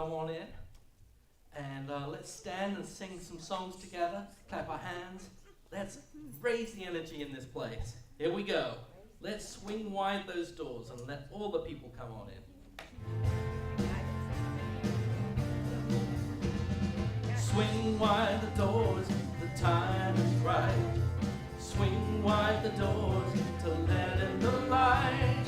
Come on in, and let's stand and sing some songs together, clap our hands. Let's raise the energy in this place. Here we go. Let's swing wide those doors and let all the people come on in. Swing wide the doors, the time is right. Swing wide the doors to let in the light.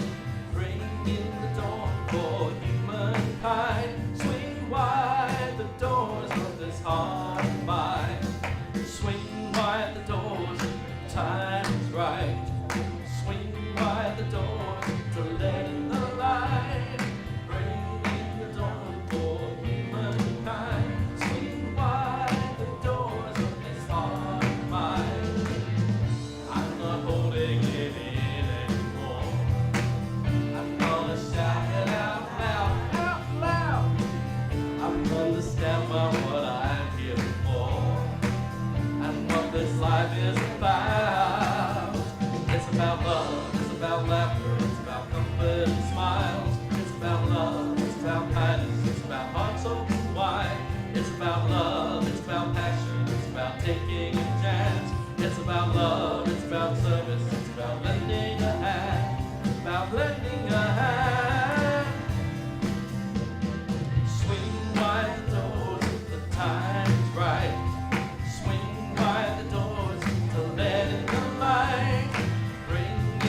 Bring in the dawn for humankind. Swing wide the doors of this heart and mind. Swing wide the doors, the time is right. Swing wide the doors to let in the light. Bring in the dawn for humankind. Swing wide the doors of this heart and mind. I'm not holding it in anymore. I'm gonna shout it out loud, out loud. I'm gonna stand by what I'm here for and what this life is about. It's about love, it's about laughter, it's about comfort and smiles. It's about love, it's about kindness, it's about hearts open wide. It's about love, it's about passion, it's about taking a chance. It's about love, it's about service, it's about lending a hand. It's about lending a hand. Swing wide the doors, the time is right. Swing wide the doors to let in the light. Bring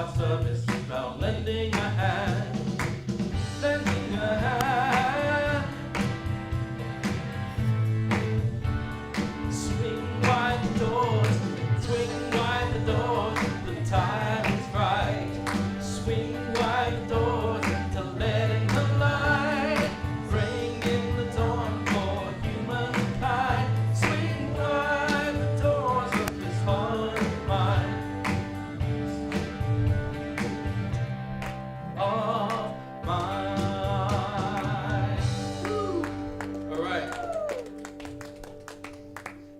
our service about lending a hand, lending a hand. Swing wide the doors, swing wide the doors, the time is right. Swing wide the doors to let in the light, bring in the dawn for humankind. Swing wide the doors of this heart of mine, of mine. All right.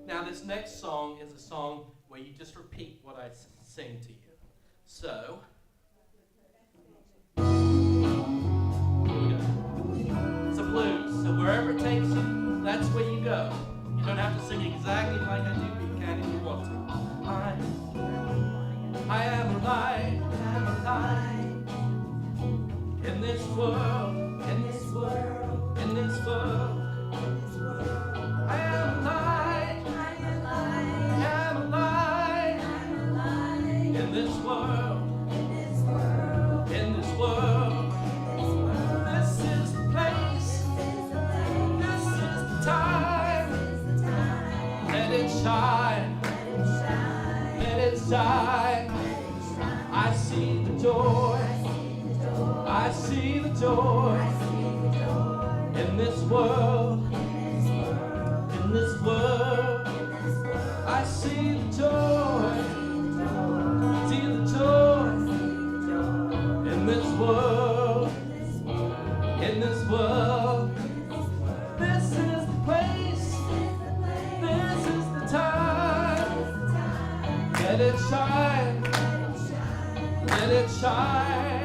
Now this next song is a song where you just repeat what I sing to you. So, here we go. It's a blues, so wherever it takes you, that's where you go. You don't have to sing exactly like I do, but you can if you want to. I am alive, in this world, in this world, in this world. I am alive, in this world, in this world. This is the place, this is the time. Let it shine, let it shine. I see the joy, I see the joy in this world, in this world. I see the joy, see the joy in this world, in this world. This is the place, this is the time. Let it shine, let it shine.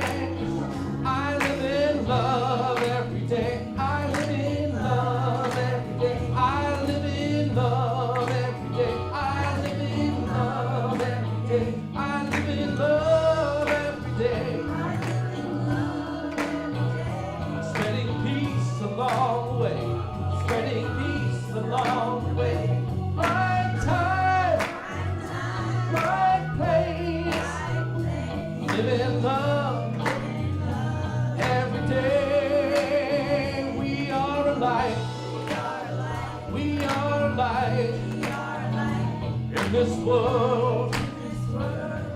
I live in love every day. I live in love every day. I live in love every day. I live in love every day. I live in love every day. Spreading peace along the way. Spreading peace along the way. Right time, right place. Live in love every day. We are alive. We are alive in this world.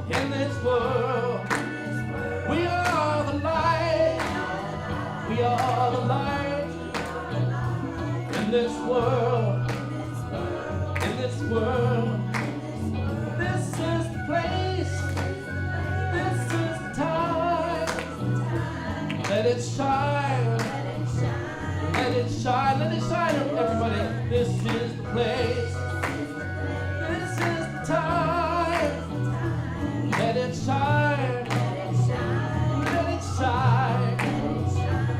In this world. We are the light. We are the light in this world. In this world. This is the place. This is the time. Let it shine. Let it shine. Let it shine, everybody. This is the place. This is the time. Let it shine. Let it shine.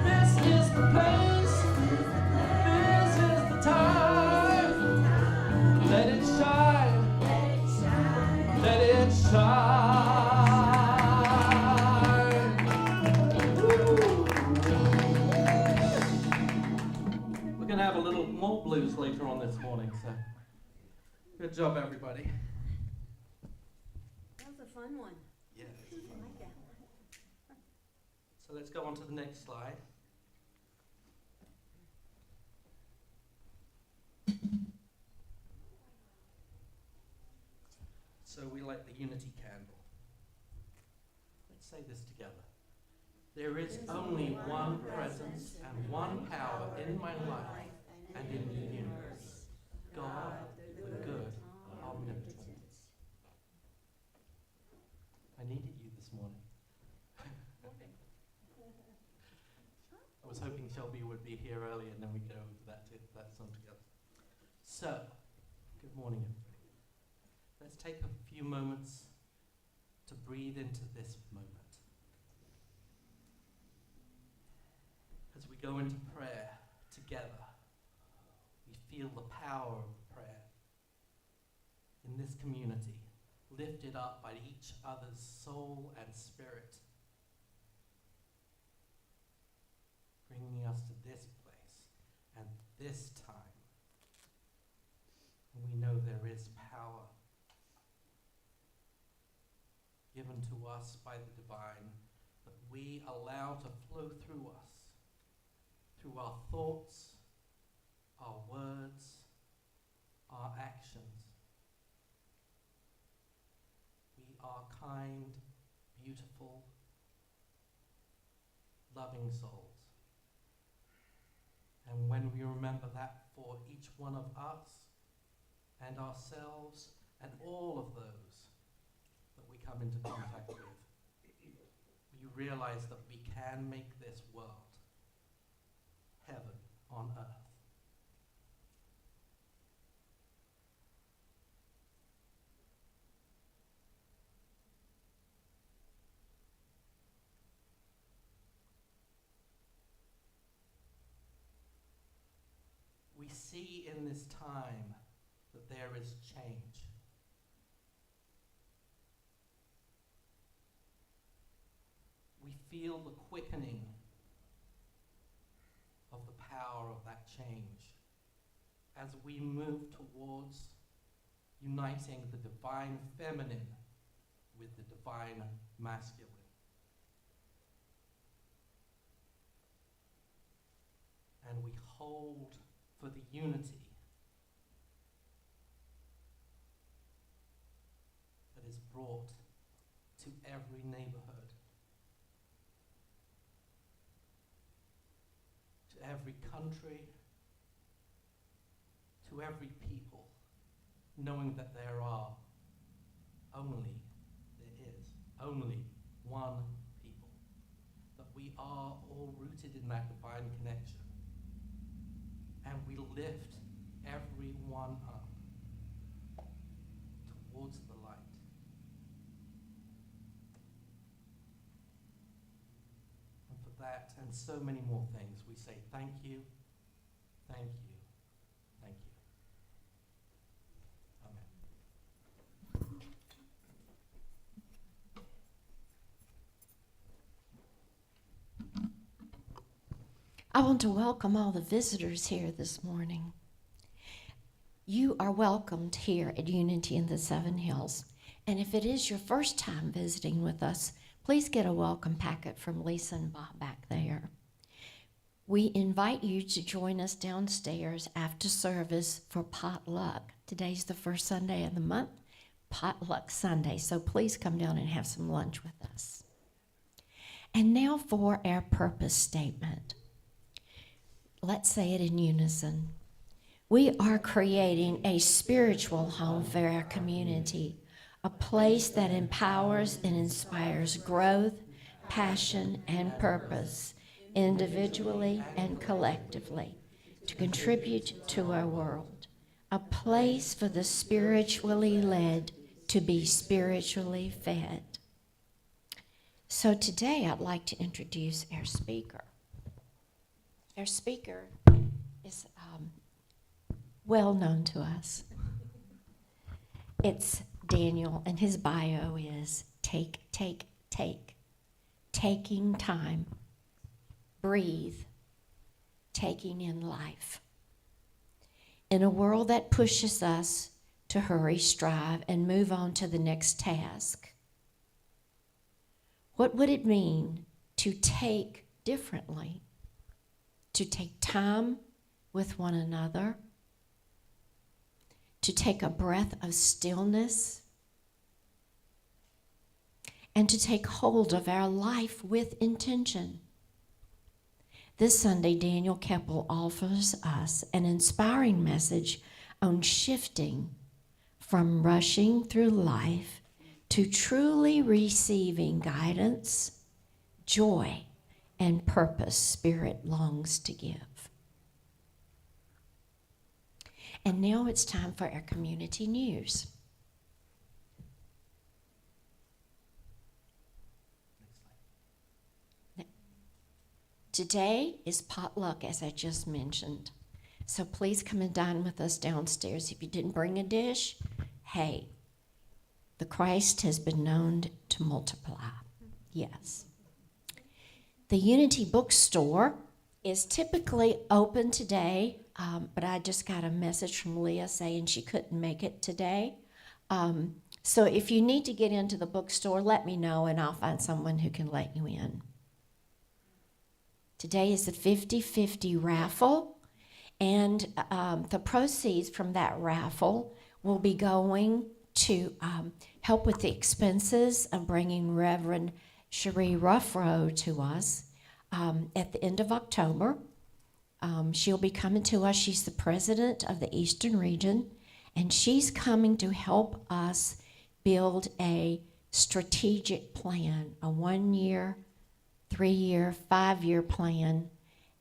This is the place. This is the time. Let it shine. Let it shine. We're going to have a little more blues later on this morning, so good job, everybody. That was a fun one. Yeah. I like that. So let's go on to the next slide. So we light the unity candle. Let's say this together. There is only one presence and one power in my life and in the universe. God, the good, omnipotent. I needed you this morning. I was hoping Shelby would be here early and then we'd go over that song together. So, good morning, everybody. Let's take a few moments to breathe into this moment. As we go into prayer together, we feel the power of prayer in this community, lifted up by each other's soul and spirit, bringing us to this place and this time. And we know there is power given to us by the divine that we allow to flow through us, through our thoughts, our words, our actions. We are kind, beautiful, loving souls. And when we remember that for each one of us and ourselves and all of those that we come into contact with, we realize that we can make this world heaven on earth. We see in this time that there is change. We feel the quickening of the power of that change as we move towards uniting the divine feminine with the divine masculine. And we hold for the unity that is brought to every neighborhood, to every country, to every people, knowing that there is only one people, that we are all rooted in that divine connection. And we lift everyone up towards the light. And for that and so many more things, we say thank you, thank you, thank you. Amen. I want to welcome all the visitors here this morning. You are welcomed here at Unity in the Seven Hills. And if it is your first time visiting with us, please get a welcome packet from Lisa and Bob back there. We invite you to join us downstairs after service for potluck. Today's the first Sunday of the month, Potluck Sunday, so please come down and have some lunch with us. And now for our purpose statement. Let's say it in unison. We are creating a spiritual home for our community, a place that empowers and inspires growth, passion, and purpose, individually and collectively, to contribute to our world, a place for the spiritually led to be spiritually fed. So today I'd like to introduce our speaker. Our speaker is well known to us. It's Daniel, and his bio is take, taking time, breathe, taking in life. In a world that pushes us to hurry, strive, and move on to the next task, what would it mean to take differently? To take time with one another, to take a breath of stillness, and to take hold of our life with intention. This Sunday, Daniel Kepel offers us an inspiring message on shifting from rushing through life to truly receiving guidance, joy, and purpose Spirit longs to give. And now it's time for our community news. Today is potluck, as I just mentioned. So please come and dine with us downstairs. If you didn't bring a dish, hey, the Christ has been known to multiply. Yes. The Unity Bookstore is typically open today, but I just got a message from Leah saying she couldn't make it today. So if you need to get into the bookstore, let me know and I'll find someone who can let you in. Today is the 50-50 raffle, and the proceeds from that raffle will be going to help with the expenses of bringing Reverend Cherie Ruffrow to us at the end of October. She'll be coming to us. She's the president of the Eastern Region, and she's coming to help us build a strategic plan, a 1-year, 3-year, 5-year plan,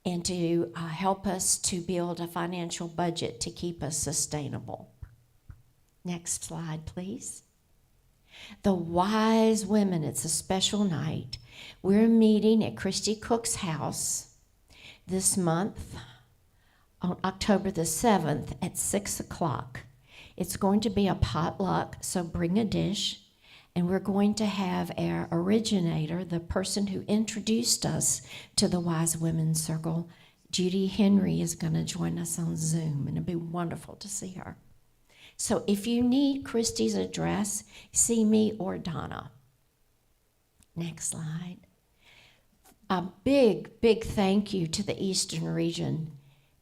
and to help us to build a financial budget to keep us sustainable. Next slide, please. The Wise Women, it's a special night. We're meeting at Christy Cook's house this month on October the 7th at 6 o'clock. It's going to be a potluck, so bring a dish. And we're going to have our originator, the person who introduced us to the Wise Women's Circle, Judy Henry, is going to join us on Zoom, and it'll be wonderful to see her. So if you need Christy's address, see me or Donna. Next slide. A big, big thank you to the Eastern Region.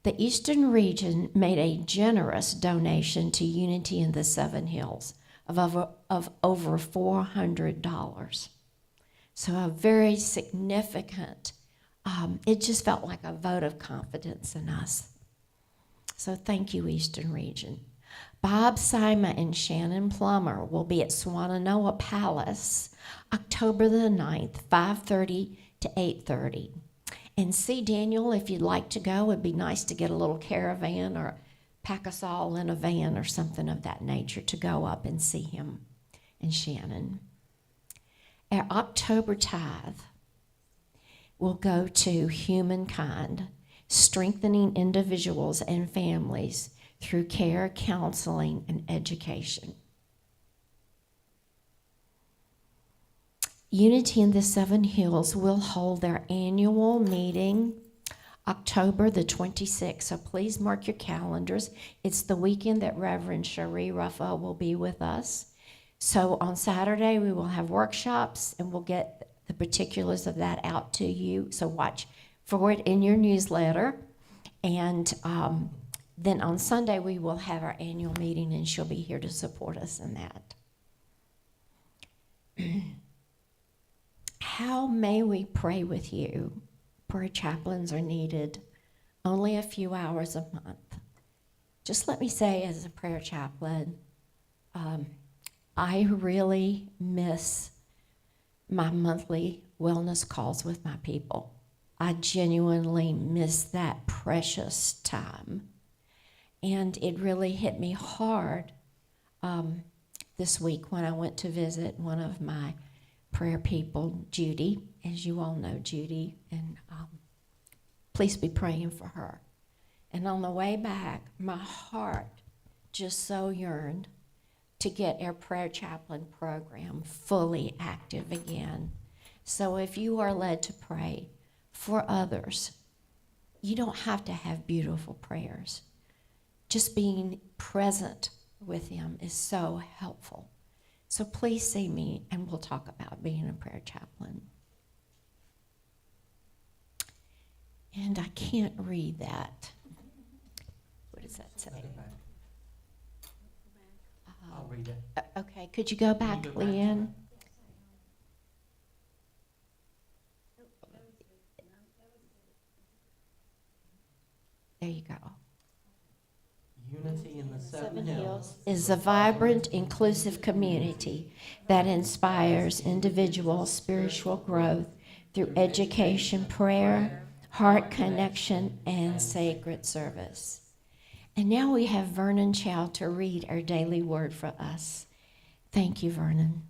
The Eastern Region made a generous donation to Unity in the Seven Hills of over $400. So a very significant, it just felt like a vote of confidence in us. So thank you, Eastern Region. Bob Sima and Shannon Plummer will be at Swannanoa Palace, October the 9th, 5:30 to 8:30. And see Daniel, if you'd like to go, it'd be nice to get a little caravan or pack us all in a van or something of that nature to go up and see him and Shannon. Our October tithe will go to humankind, strengthening individuals and families through care, counseling, and education. Unity in the Seven Hills will hold their annual meeting October the 26th, so please mark your calendars. It's the weekend that Reverend Cherie Ruffo will be with us. So on Saturday, we will have workshops, and we'll get the particulars of that out to you. So watch for it in your newsletter. And then on Sunday, we will have our annual meeting, and she'll be here to support us in that. How may we pray with you? Prayer chaplains are needed only a few hours a month. Just let me say, as a prayer chaplain, I really miss my monthly wellness calls with my people. I genuinely miss that precious time. And it really hit me hard this week when I went to visit one of my prayer people, Judy. As you all know Judy, and please be praying for her. And on the way back, my heart just so yearned to get our prayer chaplain program fully active again. So if you are led to pray for others, you don't have to have beautiful prayers. Just being present with them is so helpful. So please see me, and we'll talk about being a prayer chaplain. And I can't read that. What does that say? I'll read it. Okay, could you go back, Can you go back to Leanne? There you go. Unity in the Seven Hills is a vibrant, inclusive community that inspires individual spiritual growth through education, prayer, heart connection, and sacred service. And now we have Vernon Chow to read our daily word for us. Thank you, Vernon.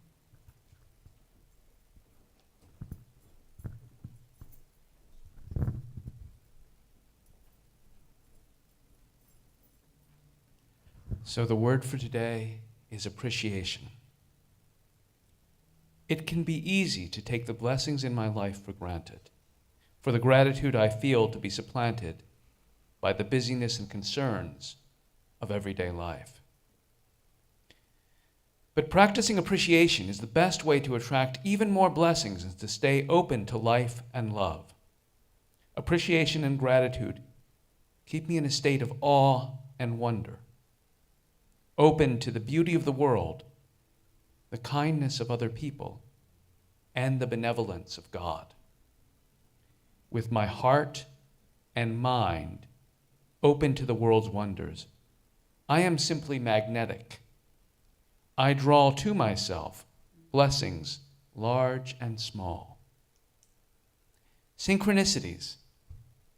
So the word for today is appreciation. It can be easy to take the blessings in my life for granted, for the gratitude I feel to be supplanted by the busyness and concerns of everyday life. But practicing appreciation is the best way to attract even more blessings and to stay open to life and love. Appreciation and gratitude keep me in a state of awe and wonder, open to the beauty of the world, the kindness of other people, and the benevolence of God. With my heart and mind open to the world's wonders, I am simply magnetic. I draw to myself blessings large and small. Synchronicities,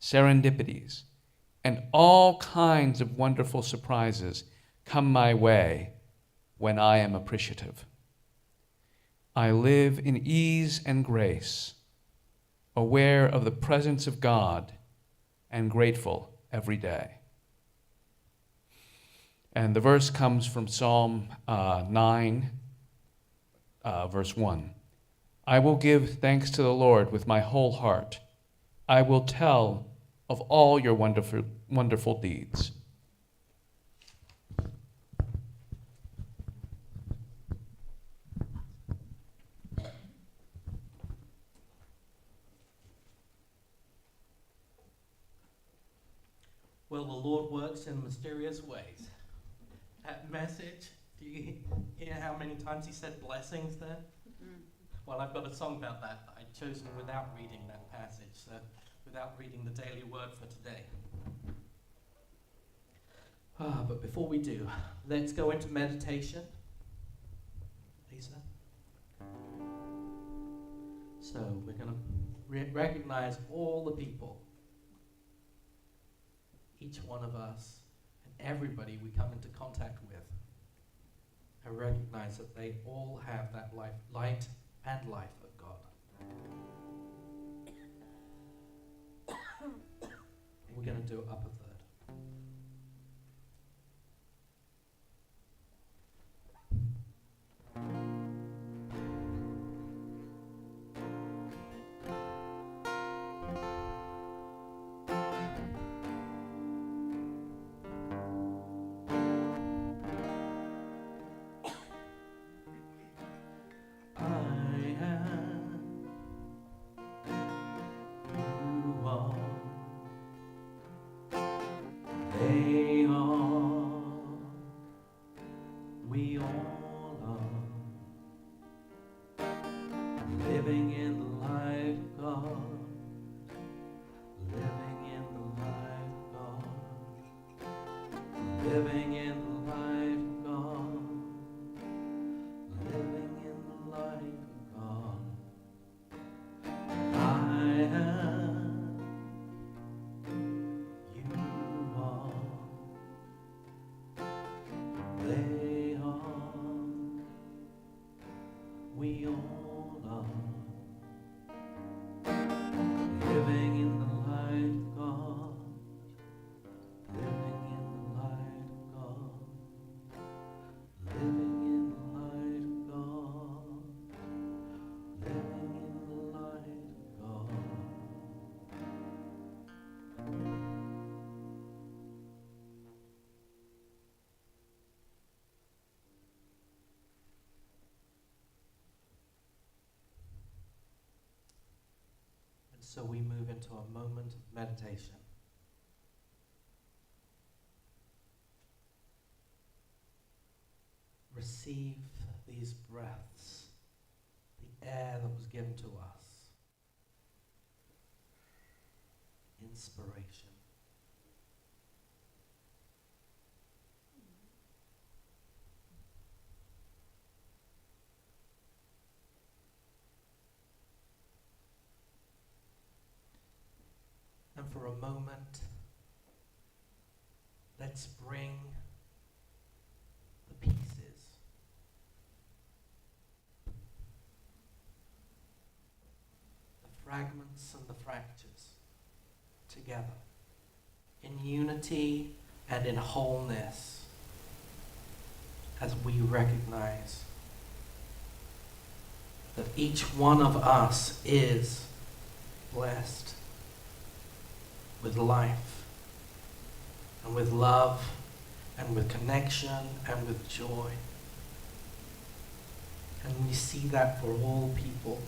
serendipities, and all kinds of wonderful surprises come my way when I am appreciative. I live in ease and grace, aware of the presence of God and grateful every day. And the verse comes from Psalm 9, verse 1. I will give thanks to the Lord with my whole heart. I will tell of all your wonderful deeds. Well, the Lord works in mysterious ways. That message, do you hear how many times he said blessings there? Well, I've got a song about that I'd chosen without reading that passage, so without reading the daily word for today. But before we do, let's go into meditation. Lisa? So we're going to recognize all the people, each one of us, and everybody we come into contact with. I recognize that they all have that light and life of God. We're going to do up a third. They are, we all are, living in the light of God, living in the light of God, living in the light of God, living in the light of God. I am, you are, they are, we all are, living in the light of God, living in the light of God, living in the light of God, living in the light of God. And so we move into a moment of meditation. Receive these breaths, the air that was given to us. Inspiration. And for a moment, let's bring the pieces, the fragments and the fractures together in unity and in wholeness as we recognize that each one of us is blessed with life and with love and with connection and with joy. And we see that for all people.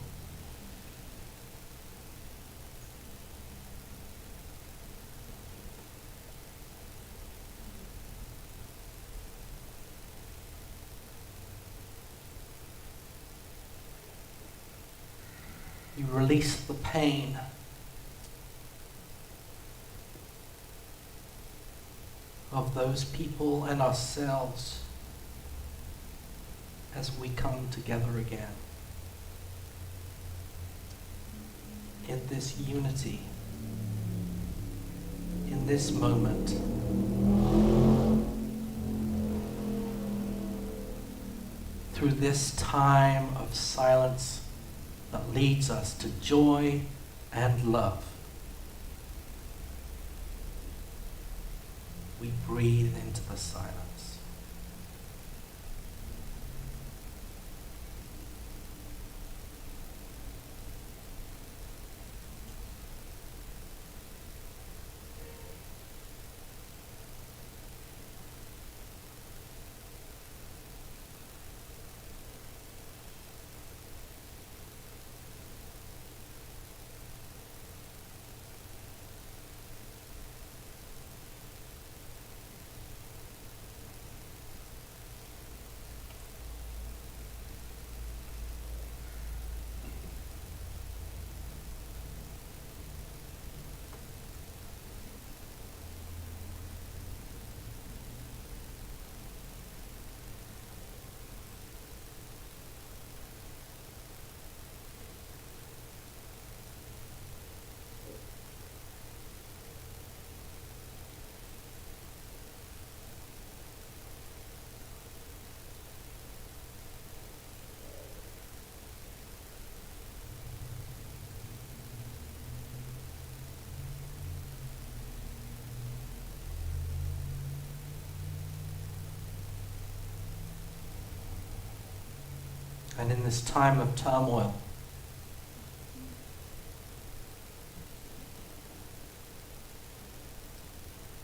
You release the pain. Of those people and ourselves as we come together again in this unity, in this moment. Through this time of silence that leads us to joy and love. We breathe into the silence. And in this time of turmoil,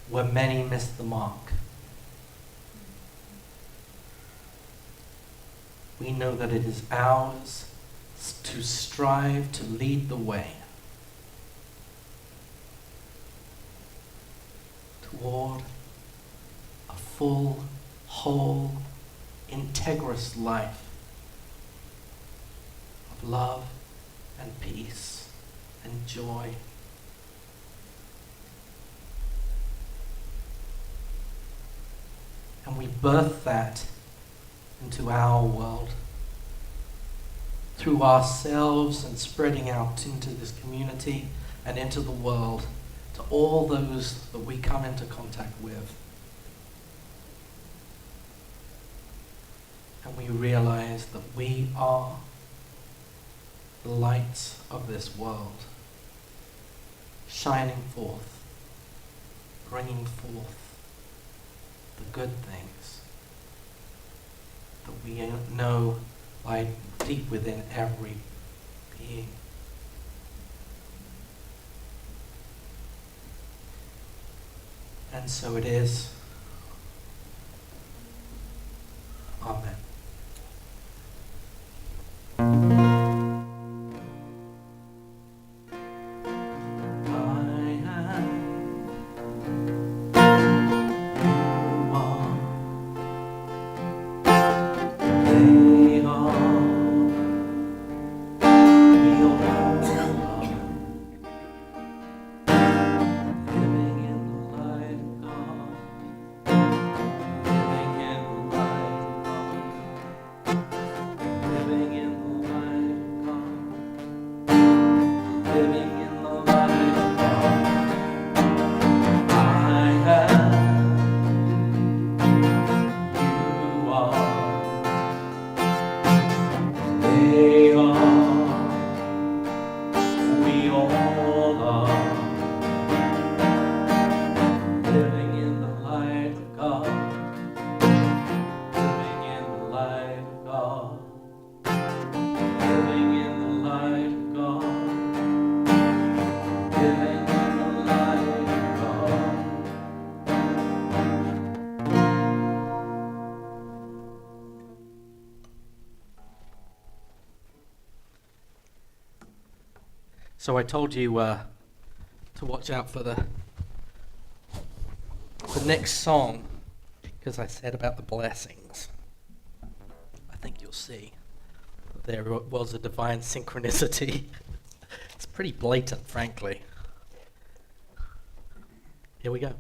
where many miss the mark, we know that it is ours to strive to lead the way toward a full, whole, integrous life of love and peace and joy. And we birth that into our world through ourselves and spreading out into this community and into the world to all those that we come into contact with. And we realize that we are the lights of this world, shining forth, bringing forth the good things that we know lie deep within every being. And so it is. Amen. So I told you to watch out for the next song, because I said about the blessings. I think you'll see that there was a divine synchronicity. It's pretty blatant, frankly. Here we go.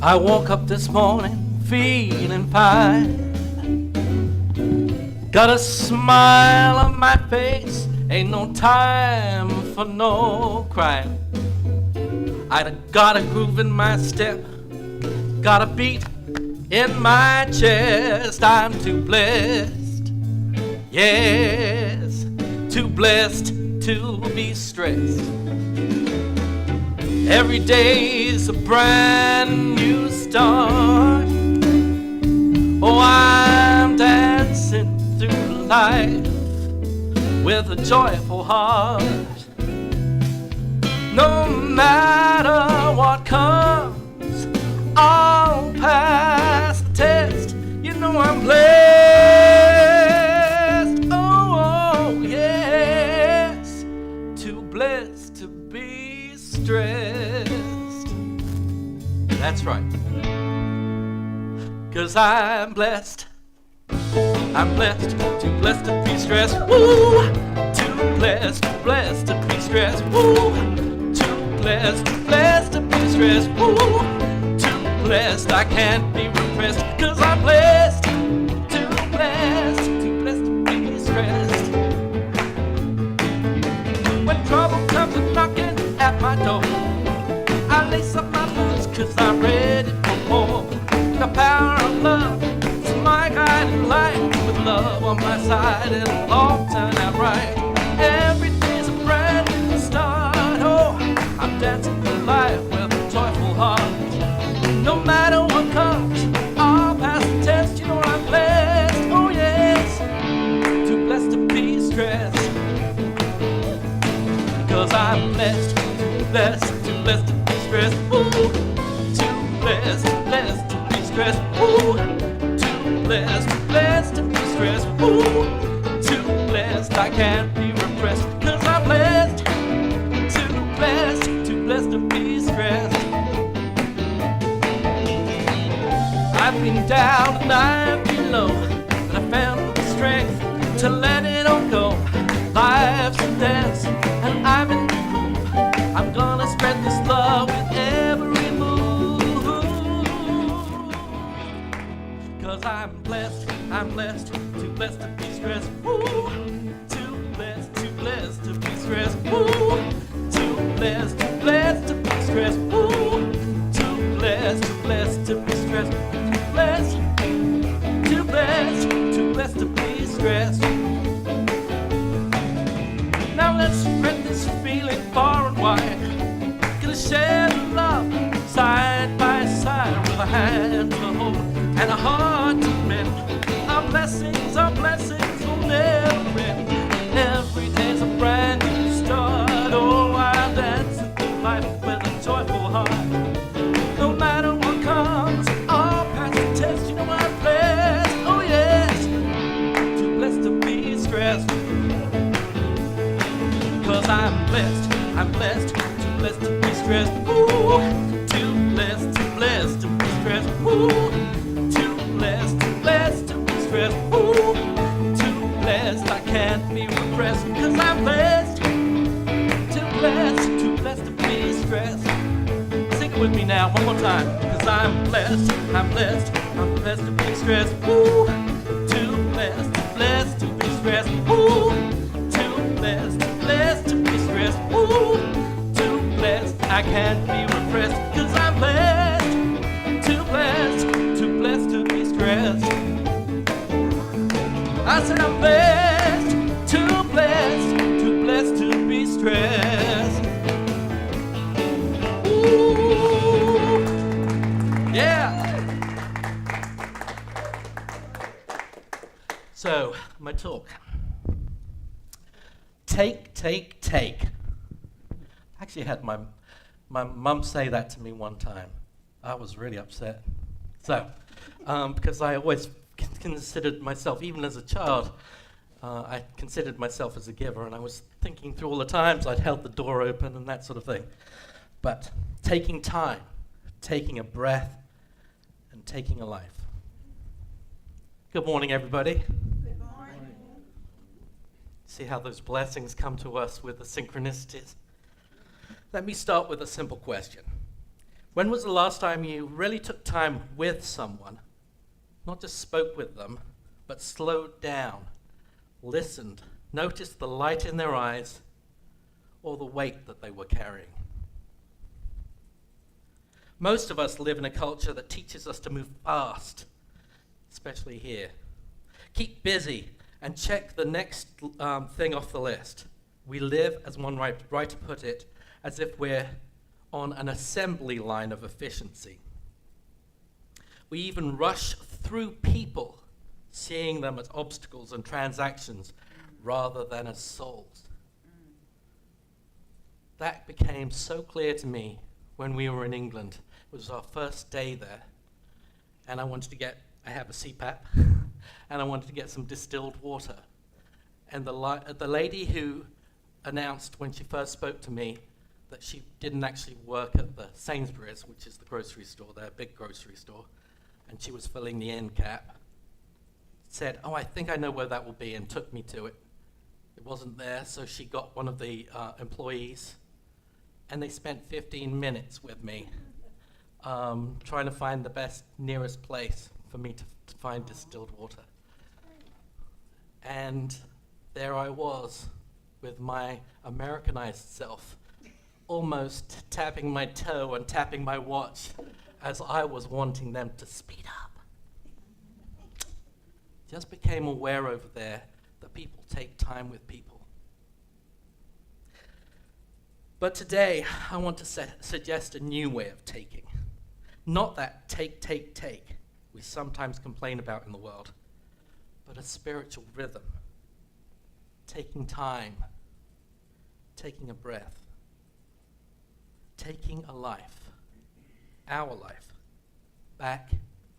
I woke up this morning feeling fine. Got a smile on my face, ain't no time for no crying. I got a groove in my step, got a beat in my chest. I'm too blessed, yes, too blessed to be stressed. Every day's a brand new start. Oh, I'm dancing through life with a joyful heart. No matter what comes, I'll pass the test. You know I'm blessed. Oh, yes, too blessed to be stressed. That's right. 'Cause I'm blessed. I'm blessed, too blessed to be stressed. Woo! Too blessed to be stressed. Woo! Too blessed to be stressed. Woo! Too blessed, I can't be repressed. 'Cause I'm blessed, too blessed to be stressed. When trouble comes a knocking at my door, I lace up my boots 'cause I'm ready for more. The power of love is my guiding light. With love on my side, it'll all turn out right. Every day's a brand new start. Oh, I'm dancing through life with a joyful heart. No matter what comes, I'll pass the test. You know I'm blessed. Oh yes, too blessed to be stressed. Because I'm blessed, too blessed to be stressed. Ooh, too blessed to be stressed. Ooh, too blessed to be stressed. Ooh, too blessed, I can't be repressed. 'Cause I'm blessed, too blessed to be stressed. I've been down and I've been low, but I found the strength to let it all go. Life's a dance and I'm in the groove. I'm gonna spread this love with every move. 'Cause I'm blessed, too blessed to be stressed. Woo! Too blessed to be stressed. Woo! Too blessed to be stressed. Woo! Too blessed to be stressed. Too blessed to be stressed. Now let's spread this feeling far and wide. Gonna share the love side by side with a hand to hold and a heart to mend. Our blessings will never end. Every day's a brand new start. Oh, I'm dancing through life with a joyful heart. No matter what comes, I'll pass the test. You know I'm blessed. Oh yes, too blessed to be stressed. 'Cause I'm blessed, too blessed to be stressed. Ooh, too blessed to be stressed. Ooh, too blessed to be stressed. Ooh, too blessed, I can't be repressed. 'Cause I'm blessed, too blessed to be stressed. Sing it with me now, one more time. 'Cause I'm blessed to be stressed. Ooh, too blessed to be stressed. Ooh, too blessed to be stressed. Ooh, too blessed, I can't be repressed. 'Cause I'm blessed, too blessed to be stressed. I said I'm blessed, too blessed to be stressed. Ooh, yeah. So, my talk. Take. I actually had my mum say that to me one time. I was really upset. So, because I always considered myself, even as a child, I considered myself as a giver, and I was thinking through all the times I'd held the door open and that sort of thing. But taking time, taking a breath, and taking a life. Good morning, everybody. Good morning. See how those blessings come to us with the synchronicities? Let me start with a simple question. When was the last time you really took time with someone, not just spoke with them, but slowed down, listened, noticed the light in their eyes, or the weight that they were carrying? Most of us live in a culture that teaches us to move fast, especially here. Keep busy and check the next thing off the list. We live, as one writer put it, as if we're on an assembly line of efficiency. We even rush through people, seeing them as obstacles and transactions rather than as souls. That became so clear to me when we were in England. It was our first day there, and I have a CPAP, and I wanted to get some distilled water. And the lady who announced when she first spoke to me that she didn't actually work at the Sainsbury's, which is the grocery store there, big grocery store, and she was filling the end cap, said, "Oh, I think I know where that will be," and took me to it. It wasn't there, so she got one of the employees, and they spent 15 minutes with me trying to find the best, nearest place for me to find distilled water. And there I was with my Americanized self, almost tapping my toe and tapping my watch as I was wanting them to speed up. Just became aware over there that people take time with people. But today, I want to suggest a new way of taking. Not that take we sometimes complain about in the world, but a spiritual rhythm. Taking time, taking a breath, taking a life, our life, back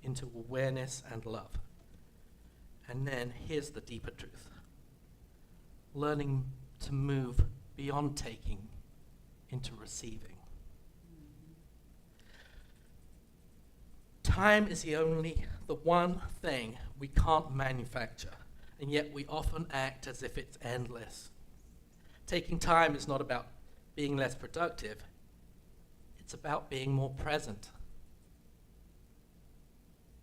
into awareness and love. And then here's the deeper truth. Learning to move beyond taking into receiving. Time is the one thing we can't manufacture, and yet we often act as if it's endless. Taking time is not about being less productive. It's about being more present.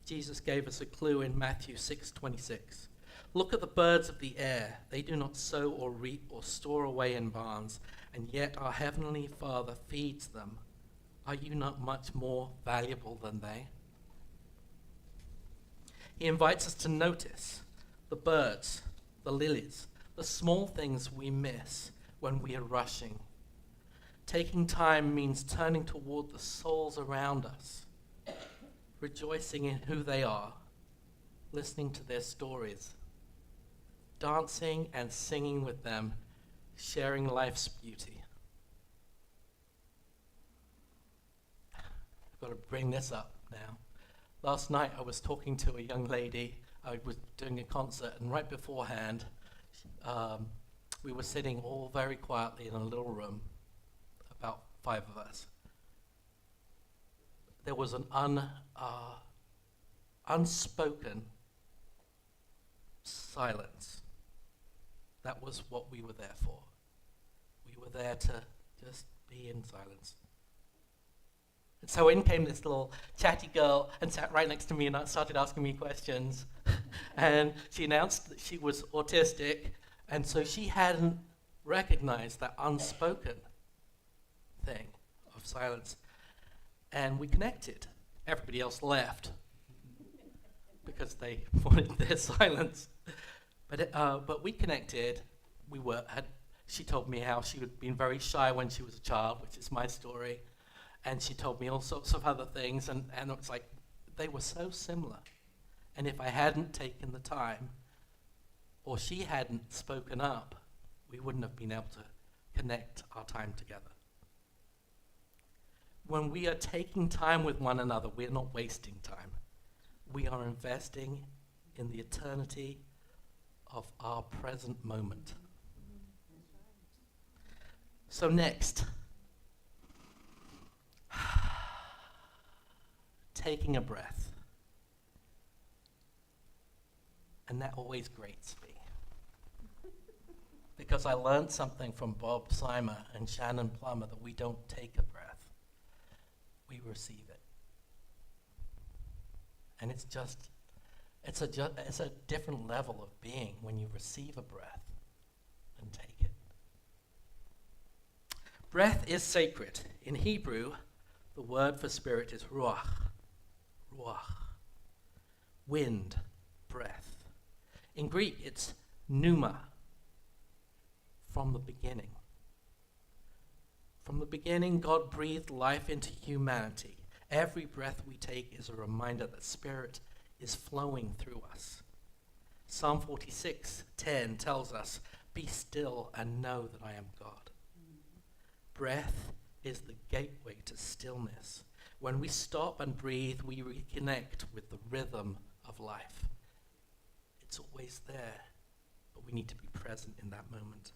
Jesus gave us a clue in Matthew 6:26. Look at the birds of the air. They do not sow or reap or store away in barns, and yet our heavenly Father feeds them. Are you not much more valuable than they? He invites us to notice the birds, the lilies, the small things we miss when we are rushing. Taking time means turning toward the souls around us, rejoicing in who they are, listening to their stories, dancing and singing with them, sharing life's beauty. I've got to bring this up now. Last night I was talking to a young lady. I was doing a concert, and right beforehand, we were sitting all very quietly in a little room, about 5 of us. There was an unspoken silence. That was what we were there for. We were there to just be in silence. And so in came this little chatty girl and sat right next to me and started asking me questions. And she announced that she was autistic, and so she hadn't recognized that unspoken thing of silence. And we connected. Everybody else left because they wanted their silence. But we connected. She told me how she had been very shy when she was a child, which is my story. And she told me all sorts of other things, and it was like they were so similar. And if I hadn't taken the time, or she hadn't spoken up, we wouldn't have been able to connect our time together. When we are taking time with one another, we're not wasting time. We are investing in the eternity of our present moment. So next, taking a breath. And that always grates me. Because I learned something from Bob Simer and Shannon Plummer that we don't take a breath, we receive it. And it's a different level of being when you receive a breath and take it. Breath is sacred. In Hebrew, the word for spirit is ruach. Ruach. Wind, breath. In Greek, it's pneuma. From the beginning. From the beginning, God breathed life into humanity. Every breath we take is a reminder that spirit is flowing through us. Psalm 46:10 tells us, "Be still and know that I am God." Breath is the gateway to stillness. When we stop and breathe, we reconnect with the rhythm of life. It's always there, but we need to be present in that moment.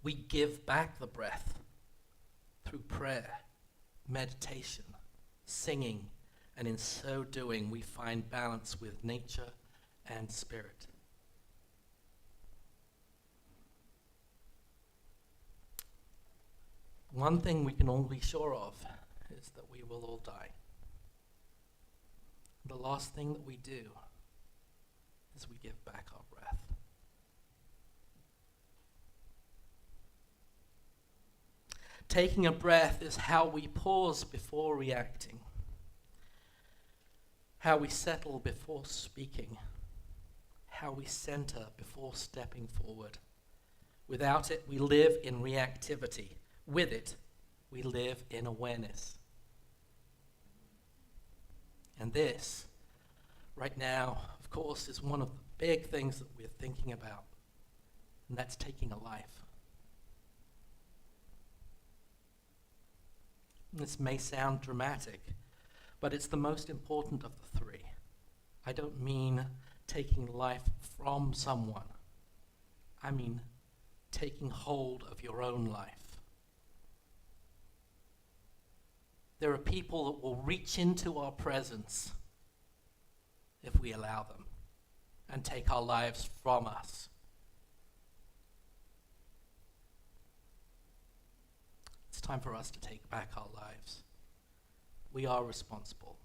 We give back the breath through prayer, meditation, singing, and in so doing, we find balance with nature and spirit. One thing we can all be sure of is that we will all die. The last thing that we do is we give back our breath. Taking a breath is how we pause before reacting, how we settle before speaking, how we center before stepping forward. Without it, we live in reactivity. With it, we live in awareness. And this, right now, of course, is one of the big things that we're thinking about, and that's taking a life. This may sound dramatic, but it's the most important of the three. I don't mean taking life from someone. I mean taking hold of your own life. There are people that will reach into our presence if we allow them and take our lives from us. It's time for us to take back our lives. We are responsible.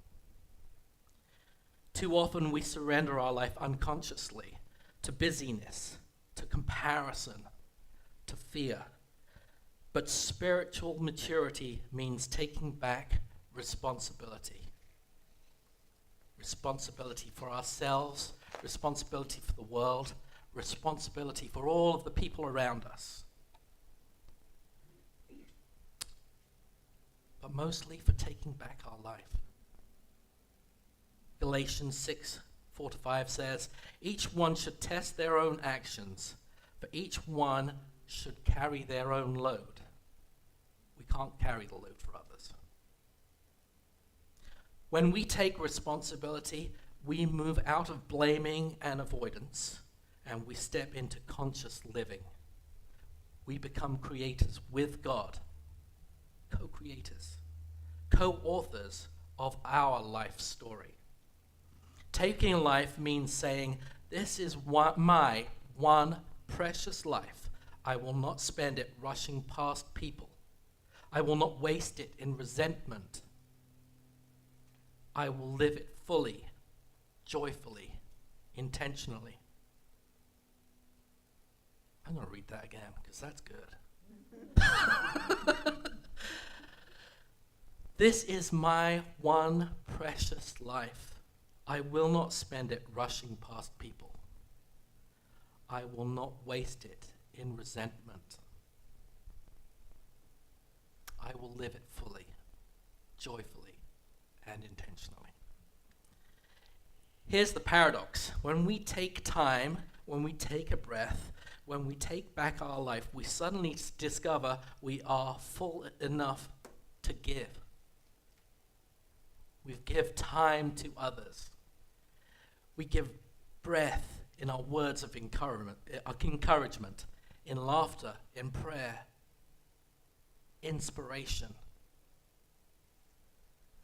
Too often we surrender our life unconsciously to busyness, to comparison, to fear. But spiritual maturity means taking back responsibility. Responsibility for ourselves, responsibility for the world, responsibility for all of the people around us. But mostly for taking back our life. Galatians 6:4-5 says, "Each one should test their own actions, for each one should carry their own load." We can't carry the load for others. When we take responsibility, we move out of blaming and avoidance, and we step into conscious living. We become creators with God, co-creators, co-authors of our life story. Taking life means saying, "This is my one precious life. I will not spend it rushing past people. I will not waste it in resentment. I will live it fully, joyfully, intentionally." I'm going to read that again because that's good. "This is my one precious life. I will not spend it rushing past people. I will not waste it in resentment. I will live it fully, joyfully, and intentionally." Here's the paradox. When we take time, when we take a breath, when we take back our life, we suddenly discover we are full enough to give. We give time to others. We give breath in our words of encouragement, in laughter, in prayer, inspiration.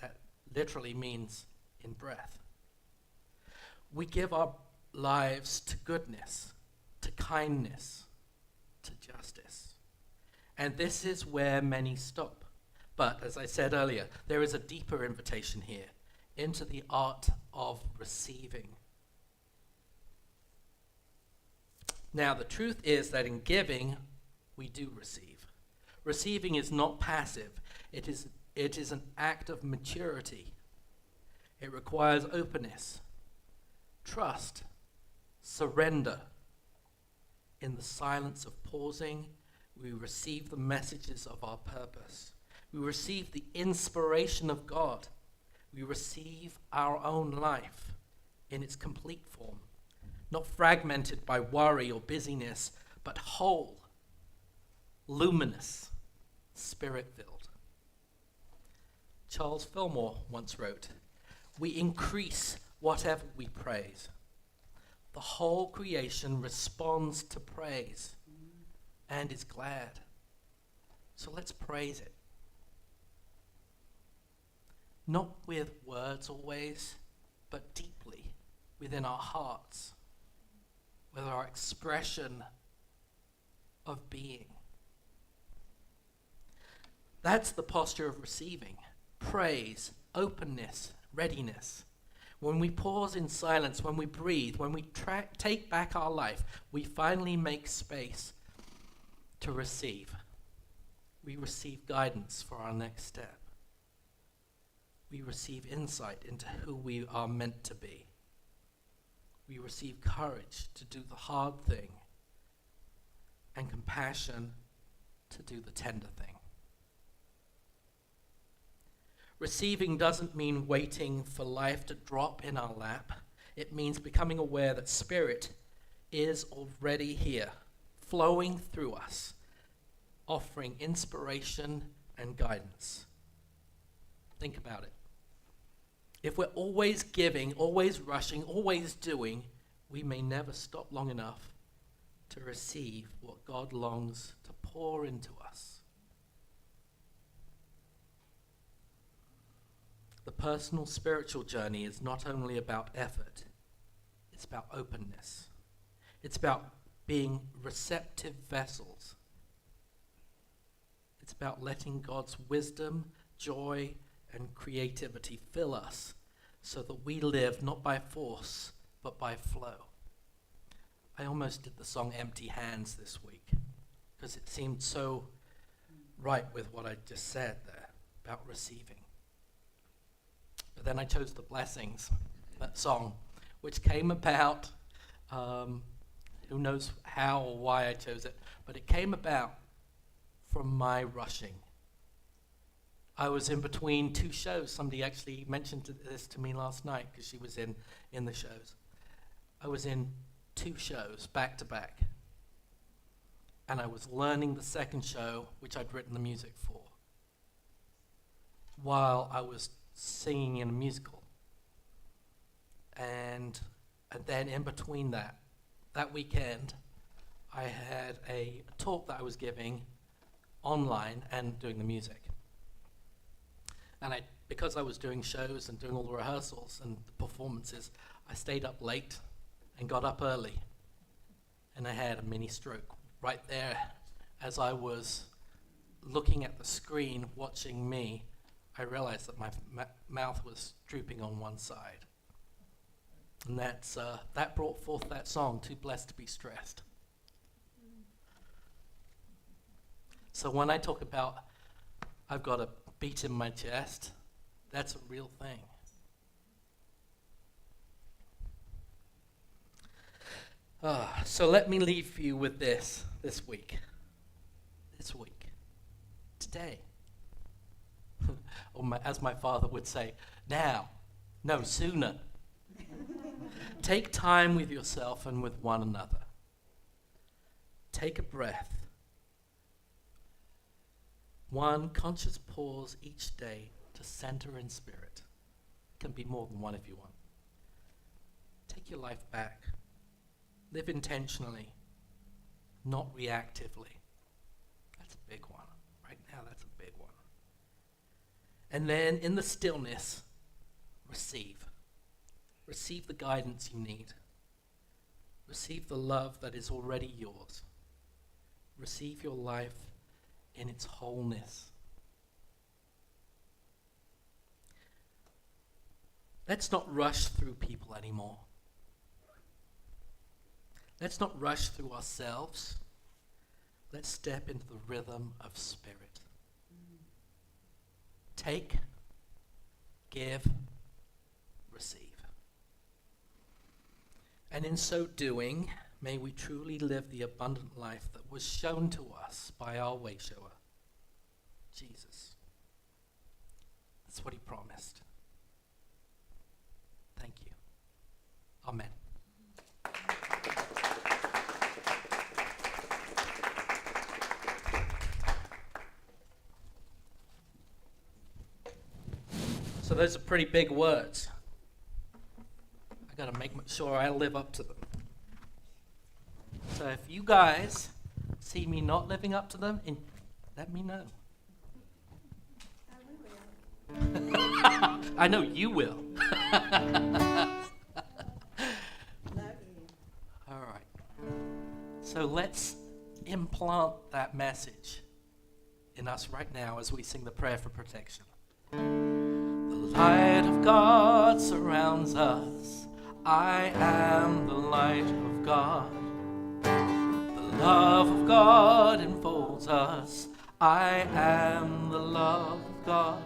That literally means in breath. We give our lives to goodness, to kindness, to justice. And this is where many stop. But as I said earlier, there is a deeper invitation here into the art of receiving. Now, the truth is that in giving, we do receive. Receiving is not passive. It is an act of maturity. It requires openness, trust, surrender. In the silence of pausing, we receive the messages of our purpose. We receive the inspiration of God. We receive our own life in its complete form, not fragmented by worry or busyness, but whole, luminous, spirit-filled. Charles Fillmore once wrote, "We increase whatever we praise. The whole creation responds to praise and is glad. So let's praise it. Not with words always, but deeply within our hearts, with our expression of being." That's the posture of receiving. Praise, openness, readiness. When we pause in silence, when we breathe, when we take back our life, we finally make space to receive. We receive guidance for our next step. We receive insight into who we are meant to be. We receive courage to do the hard thing and compassion to do the tender thing. Receiving doesn't mean waiting for life to drop in our lap. It means becoming aware that Spirit is already here, flowing through us, offering inspiration and guidance. Think about it. If we're always giving, always rushing, always doing, we may never stop long enough to receive what God longs to pour into us. The personal spiritual journey is not only about effort, it's about openness. It's about being receptive vessels. It's about letting God's wisdom, joy, and creativity fill us so that we live not by force, but by flow. I almost did the song Empty Hands this week because it seemed so right with what I just said there about receiving. But then I chose The Blessings, that song, which came about, who knows how or why I chose it, but it came about from my rushing. I was in between two shows. Somebody actually mentioned this to me last night because she was in the shows. I was in two shows back to back. And I was learning the second show, which I'd written the music for, while I was singing in a musical. And then in between that weekend, I had a talk that I was giving online and doing the music. And because I was doing shows and doing all the rehearsals and the performances, I stayed up late and got up early. And I had a mini stroke right there as I was looking at the screen, watching me. I realized that my mouth was drooping on one side. And that brought forth that song, Too Blessed to Be Stressed. So when I talk about I've got a beat in my chest, that's a real thing. So let me leave you with this week, today. Or as my father would say, now, no, sooner. Take time with yourself and with one another. Take a breath. One conscious pause each day to center in spirit. can be more than one if you want. Take your life back. Live intentionally, not reactively. That's a big one. Right now, that's a big one. And then in the stillness, receive. Receive the guidance you need. Receive the love that is already yours. Receive your life in its wholeness. Let's not rush through people anymore. Let's not rush through ourselves. Let's step into the rhythm of spirit. Take, give, receive. And in so doing, may we truly live the abundant life that was shown to us by our way shower, Jesus. That's what he promised. Thank you. Amen. So those are pretty big words. I got to make sure I live up to them. So if you guys see me not living up to them, let me know. I know you will. All right. So let's implant that message in us right now as we sing the prayer for protection. The light of God surrounds us. I am the light of God. The love of God enfolds us. I am the love of God.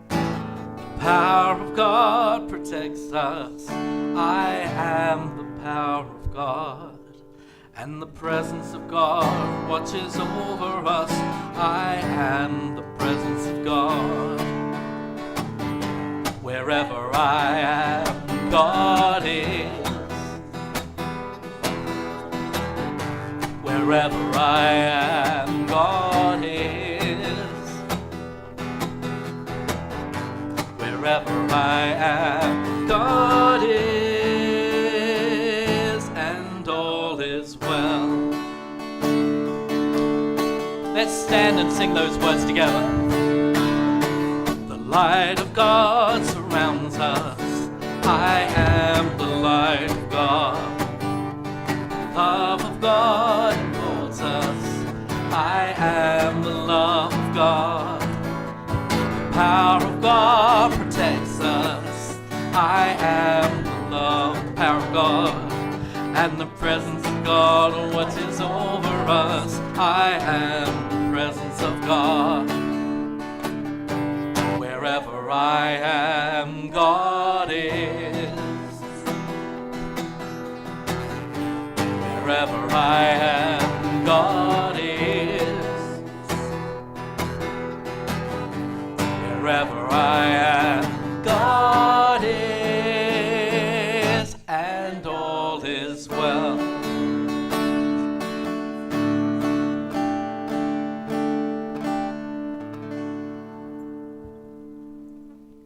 The power of God protects us. I am the power of God. And the presence of God watches over us. I am the presence of God. Wherever I am, God is. Wherever I am, God is. Wherever I am, God is, and all is well. Let's stand and sing those words together. The light of God surrounds us. I am the light of God. Love of God enfolds us. I am the love of God. The power of God protects us. I am the love, power of God. And the presence of God watches over us. I am the presence of God. Wherever I am, God is. Wherever I am, God is. Wherever I am, God is, and all is well.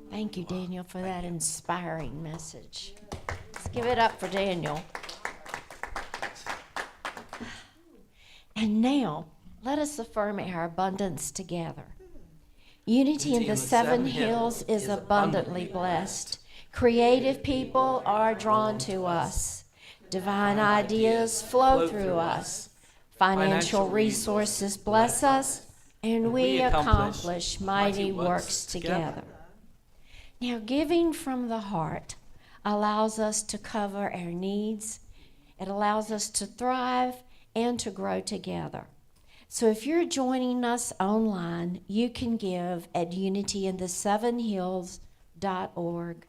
Thank you, Daniel, for that inspiring message. Let's give it up for Daniel. And now, let us affirm our abundance together. Unity in the seven hills is abundantly blessed. Creative people are drawn to us. Divine ideas flow through us. Financial resources bless us, and we accomplish mighty works together. Now, giving from the heart allows us to cover our needs. It allows us to thrive and to grow together. So if you're joining us online, you can give at unityinthesevenhills.org.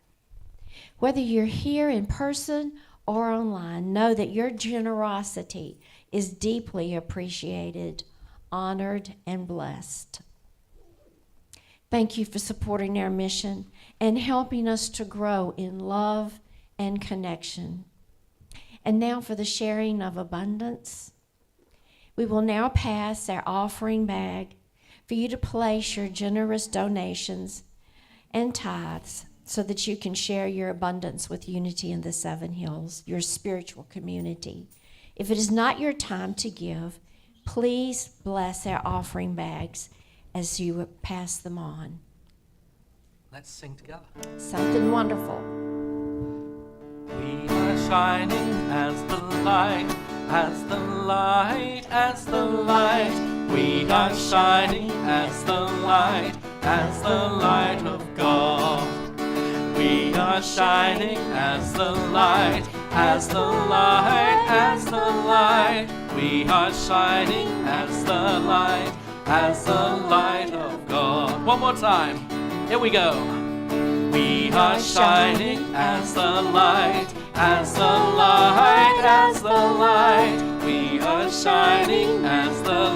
Whether you're here in person or online, know that your generosity is deeply appreciated, honored, and blessed. Thank you for supporting our mission and helping us to grow in love and connection. And now for the sharing of abundance. We will now pass our offering bag for you to place your generous donations and tithes so that you can share your abundance with Unity in the Seven Hills, your spiritual community. If it is not your time to give, please bless our offering bags as you pass them on. Let's sing together. Something wonderful. We are shining as the light, as the light, as the light. We are shining as the light of God. We are shining as the light, as the light, as the light. We are shining as the light of God. One more time. Here we go. We are shining as the light, as the light, as the light. We are shining as the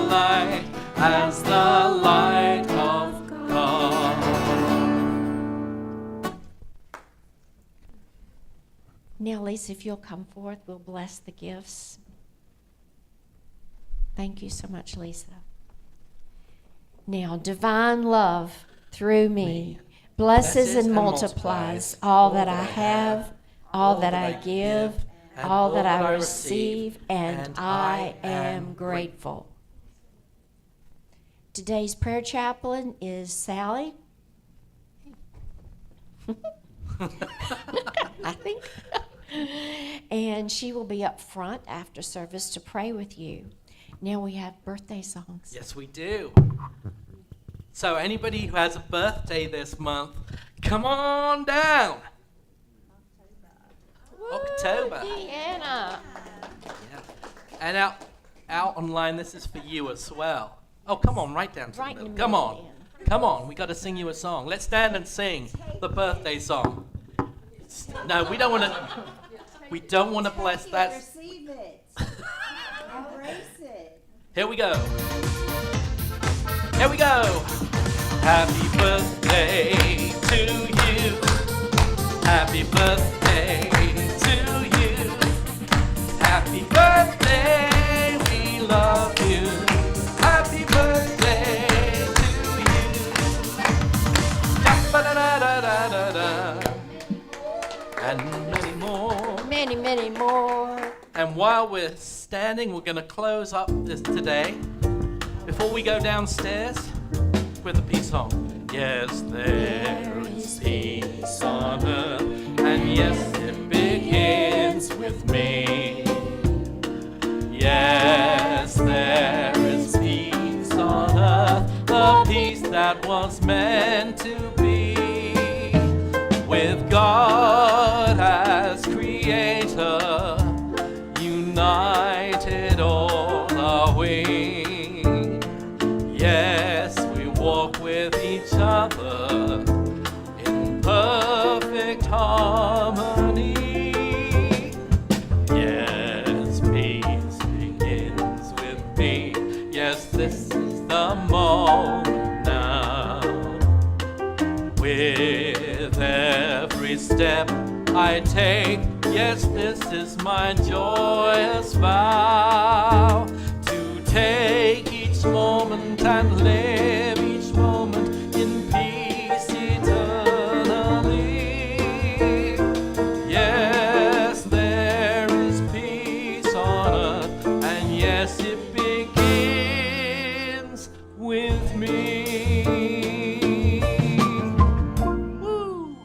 light of God. Now, Lisa, if you'll come forth, we'll bless the gifts. Thank you so much, Lisa. Now, divine love through me blesses and multiplies all that I have, all that I give, all that I receive, and I am grateful. Today's prayer chaplain is Sally. I think. And she will be up front after service to pray with you. Now we have birthday songs. Yes, we do. So anybody who has a birthday this month, come on down. October. Deanna. Yeah. And out online, this is for you as well. Oh, come on, right down to Right the in middle. the Come middle, on. Come on, we got to sing you a song. Let's stand and sing the birthday song. No, we don't want to. We don't want to bless that. Receive it. Embrace it. Here we go. Here we go. Happy birthday to you. Happy birthday to you. Happy birthday, we love you. Happy birthday to you. Da-ba-da-da-da-da-da. And many more. Many, many more. And while we're standing, we're going to close up this today. Before we go downstairs with a peace song. Yes, there is peace on earth, and yes, it begins with me. Yes, there is peace on earth, the peace that was meant to be. With God as creator, united all are we. Yes, we walk with each other in perfect harmony. Yes, peace begins with me. Yes, this is the moment now. With every step I take, yes, this is my joyous vow to take each moment and live each moment in peace eternally. Yes, there is peace on earth, and yes, it begins with me. Woo!